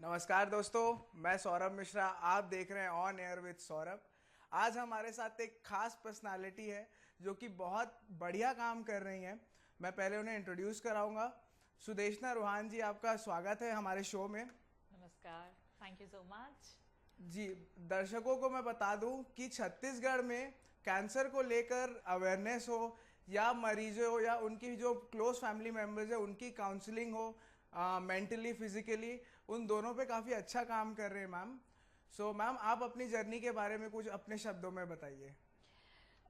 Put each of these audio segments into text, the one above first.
नमस्कार दोस्तों, मैं सौरभ मिश्रा। आप देख रहे हैं ऑन एयर विद सौरभ। आज हमारे साथ एक खास पर्सनालिटी है जो कि बहुत बढ़िया काम कर रही हैं। मैं पहले उन्हें इंट्रोड्यूस कराऊंगा। सुदेशना रोहान जी, आपका स्वागत है हमारे शो में। नमस्कार, थैंक यू सो मच। जी, दर्शकों को मैं बता दूं कि छत्तीसगढ़ में कैंसर को लेकर अवेयरनेस हो या मरीजों हो या उनकी जो क्लोज फैमिली मेम्बर्स है उनकी काउंसलिंग हो, मेंटली फिजिकली, उन दोनों पे काफ़ी अच्छा काम कर रहे हैं मैम। सो मैम, आप अपनी जर्नी के बारे में कुछ अपने शब्दों में बताइए।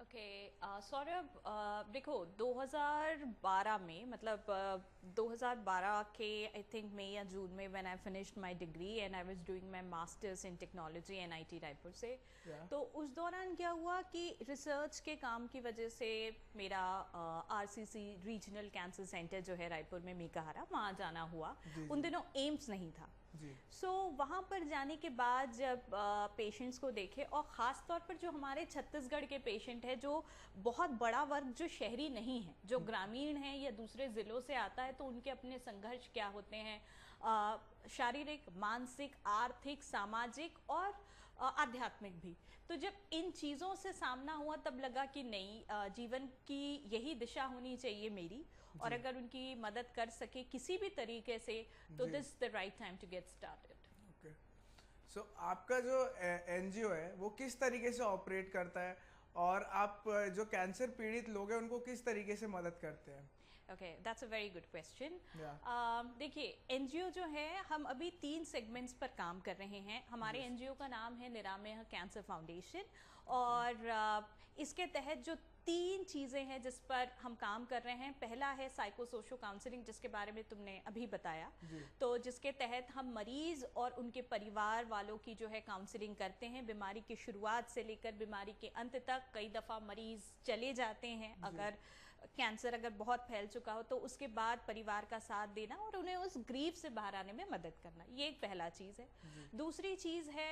ओके, सौरभ, देखो 2012 में मतलब 2012 के आई थिंक मई या जून में when I finished my degree and I was doing my masters in technology NIT Raipur से। Yeah. तो उस दौरान क्या हुआ कि रिसर्च के काम की वजह से मेरा आरसीसी रीजनल कैंसर सेंटर जो है रायपुर में मेकाहारा, वहाँ जाना हुआ। जी, उन जी। दिनों एम्स नहीं था। जी। सो वहाँ पर जाने के बाद जब पेशेंट्स को देखे, और ख़ास तौर पर जो हमारे छत्तीसगढ़ के पेशेंट है, जो बहुत बड़ा वर्ग जो शहरी नहीं है, जो ग्रामीण है या दूसरे ज़िलों से आता है, तो उनके अपने संघर्ष क्या होते हैं, शारीरिक, मानसिक, आर्थिक, सामाजिक और आध्यात्मिक भी। तो जब इन चीज़ों से सामना हुआ तब लगा कि नहीं, जीवन की यही दिशा होनी चाहिए मेरी, और अगर उनकी मदद कर सके किसी भी तरीके से तो जी। This the right time to get started. Okay. So आपका जो एनजीओ है वो किस तरीके से ऑपरेट करता है और आप जो कैंसर पीड़ित लोग हैं उनको किस तरीके से मदद करते हैं? Okay, that's a very good question. Yeah. देखिए, एनजीओ जो है, हम अभी 3 सेगमेंट्स पर काम कर रहे हैं। हमारे Yes. एनजीओ का नाम है निरामय कैंसर फाउंडेशन, और इसके तहत जो 3 चीज़ें हैं जिस पर हम काम कर रहे हैं, पहला है साइको सोशो काउंसलिंग, जिसके बारे में तुमने अभी बताया। जी। तो जिसके तहत हम मरीज और उनके परिवार वालों की जो है काउंसलिंग करते हैं, बीमारी की शुरुआत से लेकर बीमारी के अंत तक। कई दफ़ा मरीज चले जाते हैं, अगर कैंसर अगर बहुत फैल चुका हो, तो उसके बाद परिवार का साथ देना और उन्हें उस ग्रीफ से बाहर आने में मदद करना, ये एक पहला चीज़ है। दूसरी चीज़ है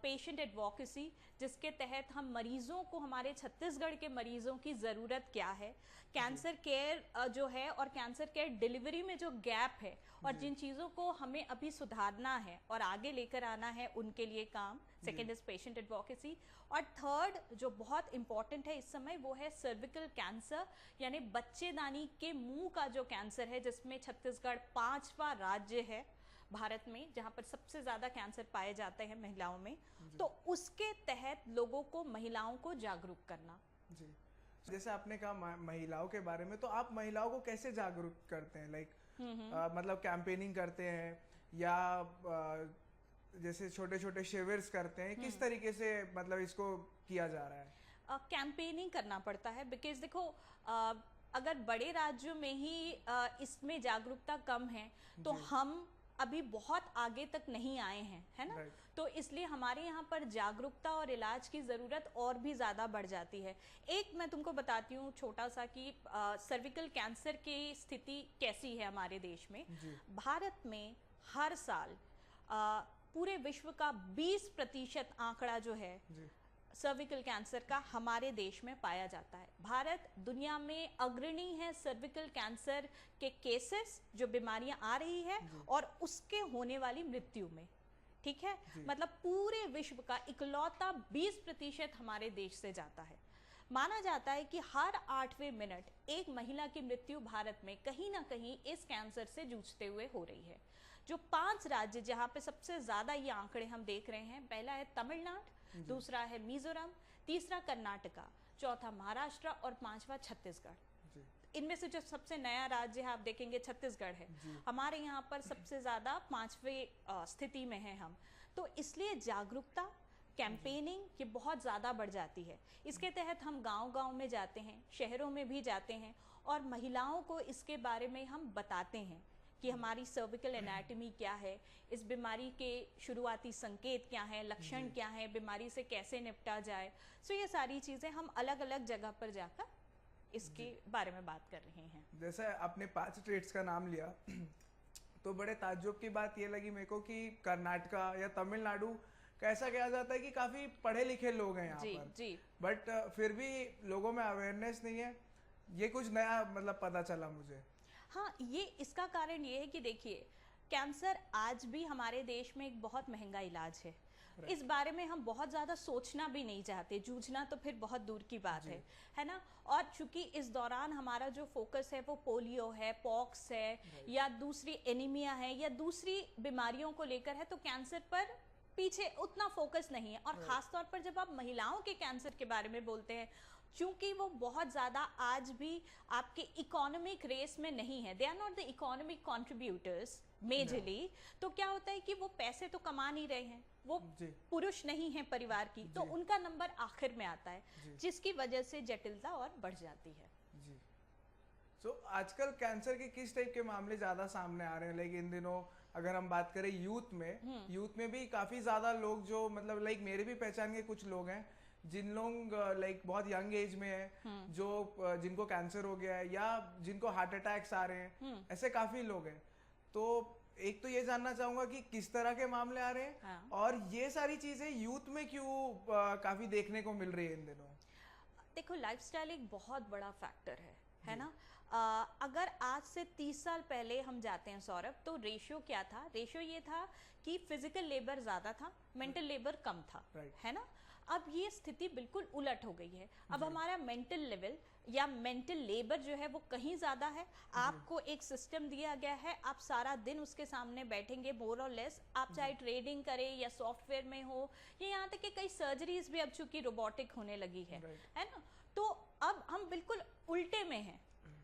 पेशेंट एडवोकेसी, जिसके तहत हम मरीजों को, हमारे छत्तीसगढ़ के मरीजों की ज़रूरत क्या है, कैंसर केयर जो है और कैंसर केयर डिलीवरी में जो गैप है, और जिन चीज़ों को हमें अभी सुधारना है और आगे लेकर आना है, उनके लिए काम। Second is patient advocacy. और थर्ड जो बहुत इंपॉर्टेंट है इस समय, वो है सर्विकल कैंसर, यानी बच्चेदानी के मुंह का जो कैंसर है, जिसमें छत्तीसगढ़ 5वां राज्य है भारत में जहां पर सबसे ज्यादा कैंसर पाए जाते हैं महिलाओं में। तो उसके तहत लोगों को, महिलाओं को जागरूक करना। जी। जैसे आपने कहा महिलाओं के बारे में, तो आप महिलाओं को कैसे जागरूक करते हैं? मतलब कैंपेनिंग करते हैं या जैसे छोटे छोटे शिविर्स करते हैं, किस तरीके से मतलब इसको किया जा रहा है? कैंपेनिंग करना पड़ता है, बिकॉज देखो, अगर बड़े राज्यों में ही इसमें जागरूकता कम है, तो हम अभी बहुत आगे तक नहीं आए हैं, है ना। तो इसलिए हमारे यहाँ पर जागरूकता और इलाज की ज़रूरत और भी ज़्यादा बढ़ जाती है। एक मैं तुमको बताती हूँ छोटा सा कि सर्विकल कैंसर की स्थिति कैसी है हमारे देश में। भारत में हर साल पूरे विश्व का 20% आंकड़ा जो है सर्विकल कैंसर का हमारे देश में पाया जाता है। भारत दुनिया में अग्रणी है सर्विकल कैंसर के केसेस, जो बीमारियां आ रही है, और उसके होने वाली मृत्यु में। ठीक है, मतलब पूरे विश्व का इकलौता 20% हमारे देश से जाता है। माना जाता है कि हर 8वें मिनट एक महिला की मृत्यु भारत में कहीं ना कहीं इस कैंसर से जूझते हुए हो रही है। जो 5 राज्य जहां पे सबसे ज्यादा ये आंकड़े हम देख रहे हैं, पहला है तमिलनाडु, दूसरा है मिजोरम, तीसरा कर्नाटका, चौथा महाराष्ट्र और 5वां छत्तीसगढ़। इनमें से जो सबसे नया राज्य है आप देखेंगे छत्तीसगढ़ है। हमारे यहाँ पर सबसे ज्यादा 5वें स्थिति में है हम। तो इसलिए जागरूकता, कैंपेनिंग ये बहुत ज़्यादा बढ़ जाती है। इसके तहत हम गांव-गांव में जाते हैं, शहरों में भी जाते हैं, और महिलाओं को इसके बारे में हम बताते हैं कि हमारी सर्विकल एनाटॉमी क्या है, इस बीमारी के शुरुआती संकेत क्या हैं, लक्षण क्या हैं, बीमारी से कैसे निपटा जाए। सो ये सारी चीज़ें हम अलग अलग जगह पर जाकर इसके बारे में बात कर रहे हैं। जैसे आपने 5 स्टेट्स का नाम लिया तो बड़े ताज्जुब की बात ये लगी मेरे को कि कर्नाटका या तमिलनाडु का ऐसा कहा जाता है कि काफी पढ़े लिखे लोग हैं यहाँ पर। जी। बट फिर भी लोगों में अवेयरनेस नहीं है। ये कुछ नया मतलब पता चला मुझे। हाँ, ये इसका कारण ये है कि देखिए, कैंसर आज भी हमारे देश में एक बहुत महंगा इलाज है। इस बारे में हम बहुत ज़्यादा सोचना भी नहीं चाहते, जूझना तो फिर बहुत दूर की बात है ना। और चूंकि इस दौरान हमारा जो फोकस है वो पोलियो है, पॉक्स है, या दूसरी एनीमिया है, या दूसरी बीमारियों को लेकर है, तो कैंसर पर पीछे उतना फोकस नहीं है। और खास तौर पर जब आप महिलाओं के कैंसर के बारे में बोलते हैं, क्योंकि वो बहुत ज़्यादा आज भी आपके इकोनॉमिक रेस में नहीं है, they are not the economic contributors majorly, तो क्या होता है कि वो पैसे तो कमा नहीं रहे हैं, वो पुरुष नहीं है परिवार की, तो उनका नंबर आखिर में आता है, जिसकी वजह से जटिलता और बढ़ जाती है। जी। सो आजकल कैंसर के किस टाइप के मामले ज्यादा सामने आ रहे हैं? लाइक इन दिनों अगर हम बात करें यूथ में भी काफी ज्यादा लोग जो मतलब लाइक मेरे भी पहचान के कुछ लोग हैं जिन लोग लाइक बहुत यंग एज में है, जो जिनको कैंसर हो गया है या जिनको हार्ट अटैक्स आ रहे हैं, ऐसे काफी लोग हैं। तो एक तो ये जानना चाहूंगा कि किस तरह के मामले आ रहे हैं, और ये सारी चीजें यूथ में क्यों काफी देखने को मिल रही है इन दिनों? देखो, लाइफस्टाइल एक बहुत बड़ा फैक्टर है ना। अगर आज से 30 साल पहले हम जाते हैं सौरभ, तो रेशियो क्या था? रेशियो ये था कि फिजिकल लेबर ज्यादा था, मेंटल लेबर कम था, है ना। अब ये स्थिति बिल्कुल उलट हो गई है। अब हमारा मेंटल लेवल या मेंटल लेबर जो है वो कहीं ज्यादा है। आपको एक सिस्टम दिया गया है, आप सारा दिन उसके सामने बैठेंगे मोर और लेस, आप चाहे ट्रेडिंग करें या सॉफ्टवेयर में हो, या यहाँ तक कि कई सर्जरीज भी अब चूंकि रोबोटिक होने लगी है ना। तो अब हम बिल्कुल उल्टे में हैं,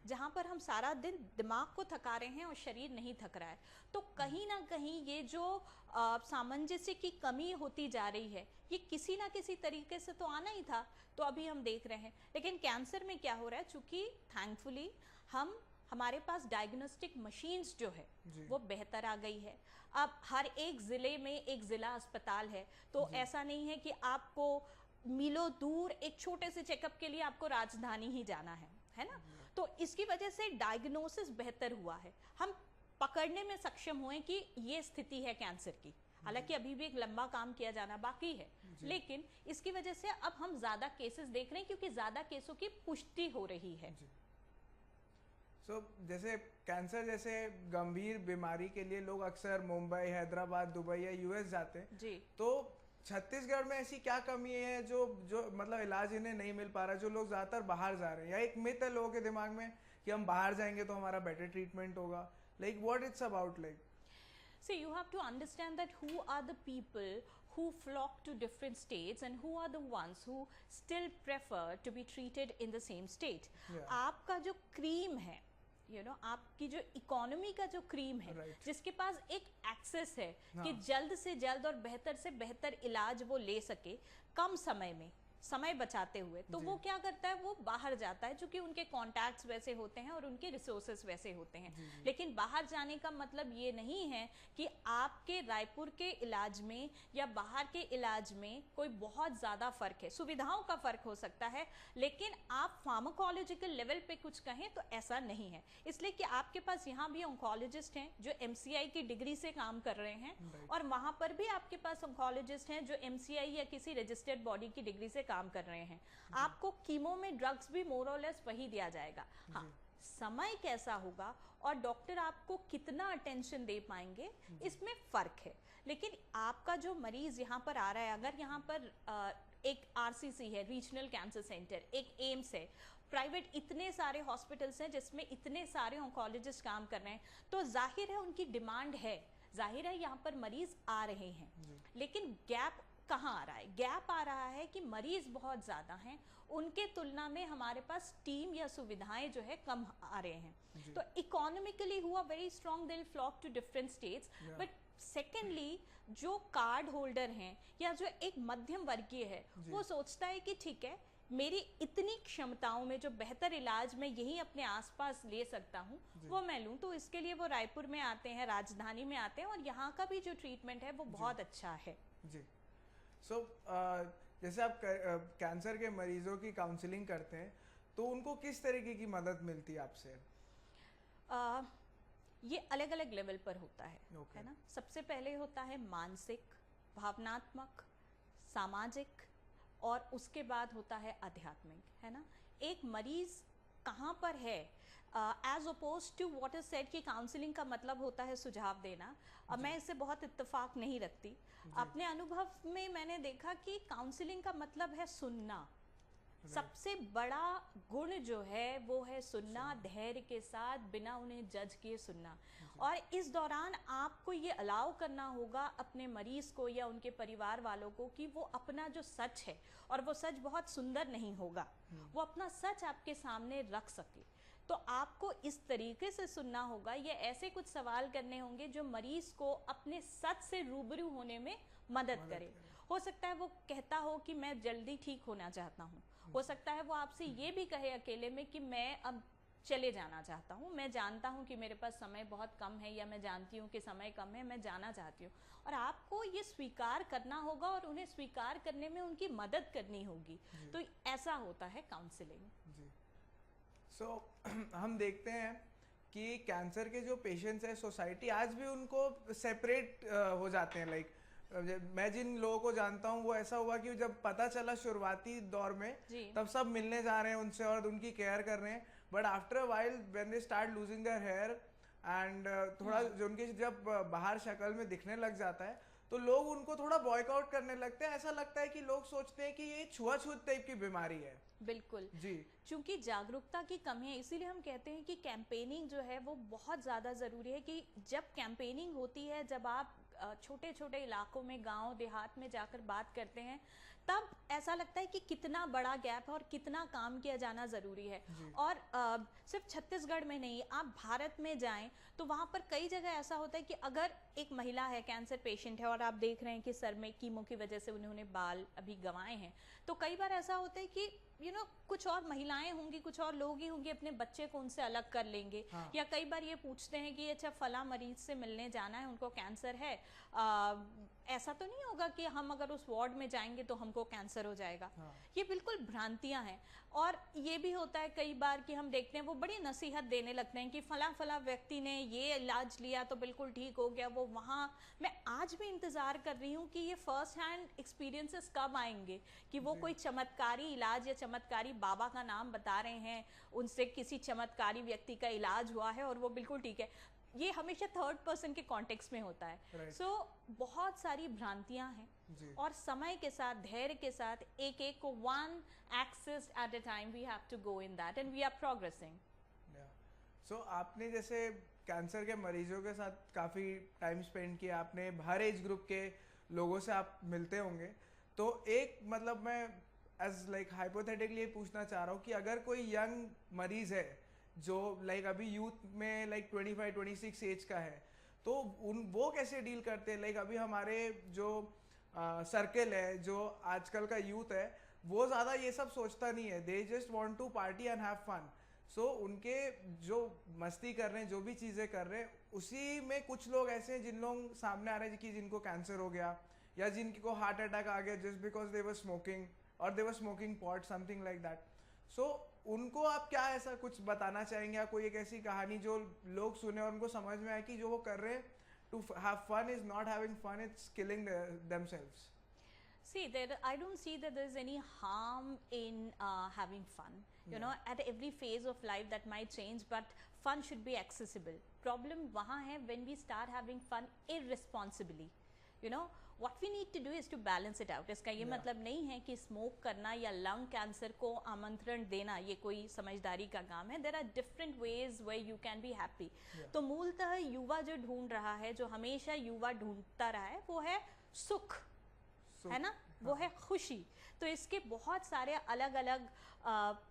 जहां पर हम सारा दिन दिमाग को थका रहे हैं और शरीर नहीं थक रहा है। तो कहीं ना कहीं ये जो सामंजस्य की कमी होती जा रही है, ये किसी ना किसी तरीके से तो आना ही था, तो अभी हम देख रहे हैं। लेकिन कैंसर में क्या हो रहा है, चूंकि थैंकफुली हमारे पास डायग्नोस्टिक मशीन्स जो है वो बेहतर आ गई है। अब हर एक जिले में एक जिला अस्पताल है, तो ऐसा नहीं है कि आपको मीलों दूर एक छोटे से चेकअप के लिए आपको राजधानी ही जाना है ना। तो इसकी वजह से डायग्नोसिस बेहतर हुआ है, हम पकड़ने में सक्षम हुए कि ये स्थिति है कैंसर की। हालांकि अभी भी एक लंबा काम किया जाना बाकी है, लेकिन इसकी वजह से अब हम ज्यादा केसेस देख रहे हैं, क्योंकि ज्यादा केसों की पुष्टि हो रही है। जैसे कैंसर जैसे गंभीर बीमारी के लिए लोग अक्सर मुंबई, हैदराबाद, दुबई या यूएस जाते हैं जी। तो छत्तीसगढ़ में ऐसी क्या कमी है जो मतलब इलाज इन्हें नहीं मिल पा रहा, जो लोग ज्यादातर बाहर जा रहे हैं? या एक मिथ है लोगों के दिमाग में कि हम बाहर जाएंगे तो हमारा बेटर ट्रीटमेंट होगा, like what it's about? Like see, you have to understand that who are the people who flock to different states and who are the ones who still prefer to be treated in the same state. आपका जो cream है, आपकी जो economy का जो cream है, जिसके पास एक एक्सेस है कि जल्द से जल्द और बेहतर से बेहतर इलाज वो ले सके कम समय में, समय बचाते हुए, तो वो क्या करता है, वो बाहर जाता है, क्योंकि उनके कॉन्टैक्ट्स वैसे होते हैं और उनके रिसोर्सेस वैसे होते हैं। लेकिन बाहर जाने का मतलब ये नहीं है कि आपके रायपुर के इलाज में या बाहर के इलाज में कोई बहुत ज्यादा फर्क है। सुविधाओं का फर्क हो सकता है, लेकिन आप फार्माकोलॉजिकल लेवल पे कुछ कहें तो ऐसा नहीं है। इसलिए कि आपके पास यहाँ भी ऑन्कोलॉजिस्ट हैं जो MCI की डिग्री से काम कर रहे हैं, और वहां पर भी आपके पास ऑन्कोलॉजिस्ट हैं जो MCI या किसी रजिस्टर्ड बॉडी की डिग्री से काम कर रहे हैं। आपको कीमो में ड्रग्स भी मोर और लेस वही दिया जाएगा। हाँ, समय कैसा होगा और डॉक्टर आपको कितना अटेंशन दे पाएंगे, इसमें फर्क है। लेकिन आपका जो मरीज यहाँ पर आ रहा है, अगर यहाँ पर एक RCC है, रीजनल कैंसर सेंटर, एक एम्स है, प्राइवेट इतने सारे हॉस्पिटल्स हैं जिसमें इतने सारे ऑन्कोलॉजिस्ट काम कर रहे हैं, तो जाहिर है उनकी डिमांड है, जाहिर है यहाँ पर मरीज आ रहे हैं। लेकिन गैप कहाँ आ रहा है? गैप आ रहा है कि मरीज बहुत ज्यादा हैं, उनके तुलना में हमारे पास टीम या सुविधाएं जो है कम आ रहे हैं। तो इकोनॉमिकली हुआ very strong, they will flock to different states. But secondly जो कार्ड होल्डर हैं या जो एक मध्यम वर्गीय है, वो सोचता है कि ठीक है, मेरी इतनी क्षमताओं में जो बेहतर इलाज मैं यही अपने आसपास ले सकता हूँ वो मैं लूँ, तो इसके लिए वो रायपुर में आते हैं, राजधानी में आते हैं, और यहाँ का भी जो ट्रीटमेंट है वो बहुत अच्छा है जी। जैसे आप कैंसर के मरीजों की काउंसलिंग करते हैं, तो उनको किस तरीके की मदद मिलती है आपसे? ये अलग अलग लेवल पर होता है ना। सबसे पहले होता है मानसिक, भावनात्मक, सामाजिक, और उसके बाद होता है आध्यात्मिक, है ना। एक मरीज कहाँ पर है, as oppose to what is said कि काउंसलिंग का मतलब होता है सुझाव देना। मैं इससे बहुत इत्तेफाक नहीं रखती। अपने अनुभव में मैंने देखा कि काउंसलिंग का मतलब है सुनना। सबसे बड़ा गुण जो है वो है सुनना, धैर्य के साथ, बिना उन्हें जज किए सुनना। और इस दौरान आपको ये अलाउ करना होगा अपने मरीज को या उनके परिवार वालों को कि वो अपना जो सच है, और वो सच बहुत सुंदर नहीं होगा, वो अपना सच आपके सामने रख सके। तो आपको इस तरीके से सुनना होगा, ये ऐसे कुछ सवाल करने होंगे जो मरीज को अपने सच से रूबरू होने में मदद करे। हो सकता है वो कहता हो कि मैं जल्दी ठीक होना चाहता हूँ, हो सकता है वो आपसे ये भी कहे अकेले में कि मैं अब चले जाना चाहता हूँ, मैं जानता हूँ कि मेरे पास समय बहुत कम है, या मैं जानती हूँ कि समय कम है, मैं जाना चाहती हूँ। और आपको ये स्वीकार करना होगा और उन्हें स्वीकार करने में उनकी मदद करनी होगी। तो ऐसा होता है काउंसलिंग जी। सो हम देखते हैं कि कैंसर के जो पेशेंट्स हैं, सोसाइटी आज भी उनको सेपरेट हो जाते हैं। लाइक मैं जिन लोगों को जानता हूँ वो ऐसा हुआ कि जब पता चला शुरुआती दौर में, तब सब मिलने जा रहे हैं उनसे और उनकी केयर कर रहे हैं। But after a while when they start losing their hair and थोड़ा जो उनके जब बाहर शक्ल में दिखने लग जाता है, तो लोग उनको थोड़ा बॉयकआउट करने लगते हैं। ऐसा लगता है कि लोग सोचते हैं कि ये छुआछूत टाइप की बीमारी है। बिल्कुल जी। क्योंकि जागरूकता की कमी है, इसीलिए हम कहते हैं कि कैंपेनिंग जो है वो बहुत ज़्यादा ज़रूरी है। कि जब कैंपेनिंग होती है, जब आप छोटे छोटे इलाकों में, गांव देहात में जाकर बात करते हैं, तब ऐसा लगता है कि कितना बड़ा गैप है और कितना काम किया जाना ज़रूरी है। और सिर्फ छत्तीसगढ़ में नहीं, आप भारत में जाएं तो वहाँ पर कई जगह ऐसा होता है कि अगर एक महिला है, कैंसर पेशेंट है, और आप देख रहे हैं कि सर में कीमो की वजह से उन्होंने बाल अभी गंवाए हैं, तो कई बार ऐसा होता है कि कुछ और महिलाएं होंगी, कुछ और लोग ही होंगे, अपने बच्चे को उनसे अलग कर लेंगे। या कई बार ये पूछते हैं कि अच्छा फला मरीज से मिलने जाना है, उनको कैंसर है, ऐसा तो नहीं होगा कि हम अगर उस वार्ड में जाएंगे तो हमको कैंसर हो जाएगा। ये बिल्कुल भ्रांतियां हैं। और ये भी होता है कई बार कि हम देखते हैं वो बड़ी नसीहत देने लगते हैं कि फला फला व्यक्ति ने ये इलाज लिया तो बिल्कुल ठीक हो गया, वो वहाँ। मैं आज भी इंतज़ार कर रही हूँ कि ये फर्स्ट हैंड एक्सपीरियंसेस कब आएंगे, कि वो कोई चमत्कारी इलाज या चमत्कारी बाबा का नाम बता रहे हैं, उनसे किसी चमत्कारी व्यक्ति का इलाज हुआ है और वो बिल्कुल ठीक है। ये हमेशा थर्ड पर्सन के कॉन्टेक्स्ट में होता है। सो बहुत सारी भ्रांतियां हैं, और समय के साथ, धैर्य के साथ, एक एक को one axis at a time we have to go in that and we are progressing. So आपने जैसे कैंसर के मरीजों के साथ काफ़ी टाइम स्पेंड किया, आपने हर एज ग्रुप के लोगों से आप मिलते होंगे, तो एक मतलब मैं एज लाइक हाइपोथेटिकली पूछना चाह रहा हूँ कि अगर कोई यंग मरीज है जो लाइक अभी यूथ में लाइक 25-26 एज का है, तो वो कैसे डील करते हैं? लाइक अभी हमारे जो सर्कल है, जो आजकल का यूथ है, वो ज़्यादा ये सब सोचता नहीं है। They just want to party and have fun. So उनके जो मस्ती कर रहे हैं, जो भी चीज़ें कर रहे हैं, उसी में कुछ लोग ऐसे हैं जिन लोग सामने आ रहे हैं कि जिनको कैंसर हो गया या जिनको हार्ट अटैक आ गया just because they were smoking और they were smoking pot, something like that. So उनको आप क्या ऐसा कुछ बताना चाहेंगे, या कोई एक ऐसी कहानी जो लोग सुने और उनको समझ में आए कि जो वो कर रहे हैं to have fun is not having fun, it's killing themselves? See, I don't see that there's any harm in having fun. You know, at every phase of life that might change, but fun should be accessible. Problem वहाँ है when we start having fun irresponsibly. You know, what we need to do is to balance it out. इसका ये मतलब नहीं है कि smoke करना या लंग कैंसर को आमंत्रण देना ये कोई समझदारी का काम है। There are different ways where you can be happy. तो मूलतः युवा जो ढूंढ रहा है, जो हमेशा युवा ढूंढता रहा है, वो है सुख, है ना, वो है खुशी। तो इसके बहुत सारे अलग अलग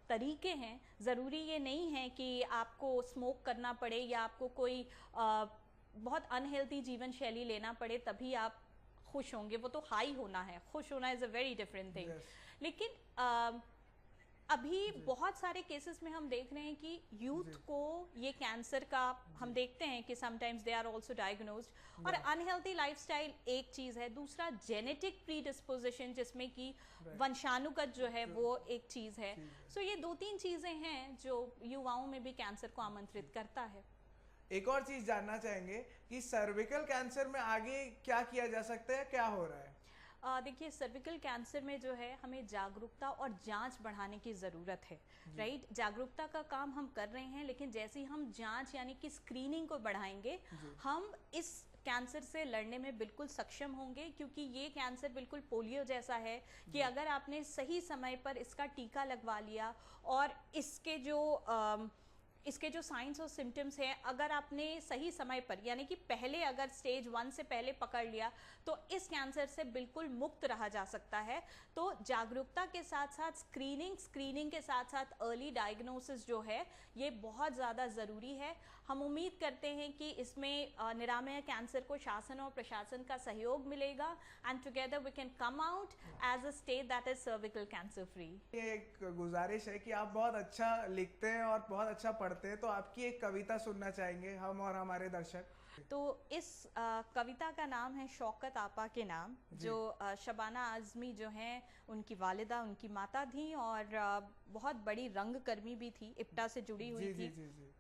तरीके हैं। ज़रूरी ये नहीं है कि आपको स्मोक करना पड़े या आपको कोई बहुत अनहेल्दी जीवन शैली लेना पड़े तभी आप खुश होंगे। वो तो हाई होना है, खुश होना is a very different thing. लेकिन अभी बहुत सारे केसेस में हम देख रहे हैं कि यूथ को ये कैंसर का हम देखते हैं कि sometimes they are also diagnosed. और अनहेल्दी लाइफस्टाइल एक चीज़ है, दूसरा जेनेटिक प्रीडिस्पोजिशन जिसमें कि वंशानुगत जो है वो एक चीज़ है। सो ये 2-3 चीज़ें हैं जो युवाओं में भी कैंसर को आमंत्रित करता है। एक और चीज़ जानना चाहेंगे कि सर्विकल कैंसर में आगे क्या किया जा सकता है, क्या हो रहा है? देखिए सर्विकल कैंसर में जो है हमें जागरूकता और जांच बढ़ाने की ज़रूरत है, राइट। जागरूकता का काम हम कर रहे हैं, लेकिन जैसे ही हम जांच यानी कि स्क्रीनिंग को बढ़ाएंगे हम इस कैंसर से लड़ने में बिल्कुल सक्षम होंगे, क्योंकि ये कैंसर बिल्कुल पोलियो जैसा है कि अगर आपने सही समय पर इसका टीका लगवा लिया और इसके जो साइंस और सिम्टम्स हैं अगर आपने सही समय पर यानी कि पहले अगर स्टेज 1 से पहले पकड़ लिया तो इस कैंसर से बिल्कुल मुक्त रहा जा सकता है। तो जागरूकता के साथ साथ स्क्रीनिंग के साथ साथ अर्ली डायग्नोसिस जो है ये बहुत ज़्यादा ज़रूरी है। हम उम्मीद करते हैं कि इसमें निरामय कैंसर को शासन और प्रशासन का सहयोग मिलेगा and together we can come out as a state that is cervical cancer free. ये एक गुजारिश है कि आप बहुत अच्छा लिखते हैं और बहुत अच्छा पढ़ते हैं, तो आपकी एक कविता सुनना चाहेंगे हम और हमारे दर्शक। तो इस कविता का नाम है शौकत आपा के नाम, जो शबाना आज़मी जो हैं उनकी वालिदा उनकी माता थी और बहुत बड़ी रंगकर्मी भी थी, इप्टा से जुड़ी हुई थी। जी।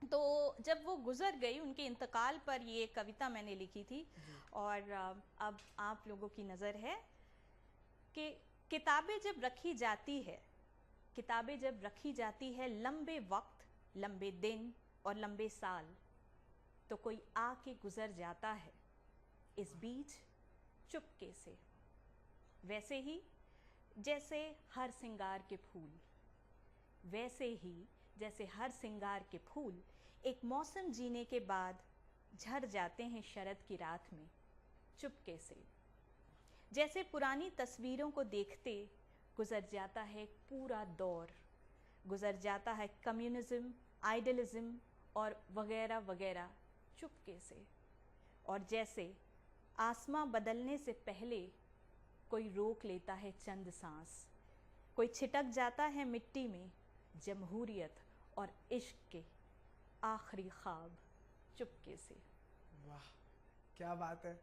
तो जब वो गुजर गई उनके इंतकाल पर ये कविता मैंने लिखी थी और अब आप लोगों की नज़र है कि किताबें जब रखी जाती है लंबे वक्त, लंबे दिन और लंबे साल, तो कोई आके गुजर जाता है इस बीच चुपके से। वैसे ही जैसे हर सिंगार के फूल एक मौसम जीने के बाद झड़ जाते हैं शरद की रात में चुपके से। जैसे पुरानी तस्वीरों को देखते गुजर जाता है पूरा दौर, गुजर जाता है कम्युनिज्म, आइडियलिज्म और वगैरह वगैरह चुपके से। और जैसे आसमां बदलने से पहले कोई रोक लेता है चंद सांस, कोई छिटक जाता है मिट्टी में जमहूरियत और इश्क के आखिरी ख्वाब चुपके से। वाह क्या बात है,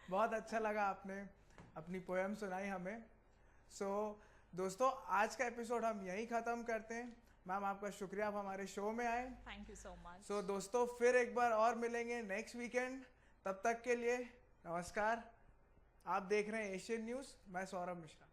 बहुत अच्छा लगा आपने अपनी पोएम सुनाई हमें। दोस्तों आज का एपिसोड हम यहीं ख़त्म करते हैं। मैम आपका शुक्रिया, आप हमारे शो में आए। Thank you so much. दोस्तों फिर एक बार और मिलेंगे नेक्स्ट वीकेंड, तब तक के लिए नमस्कार। आप देख रहे हैं एशियन न्यूज़, मैं सौरभ मिश्रा।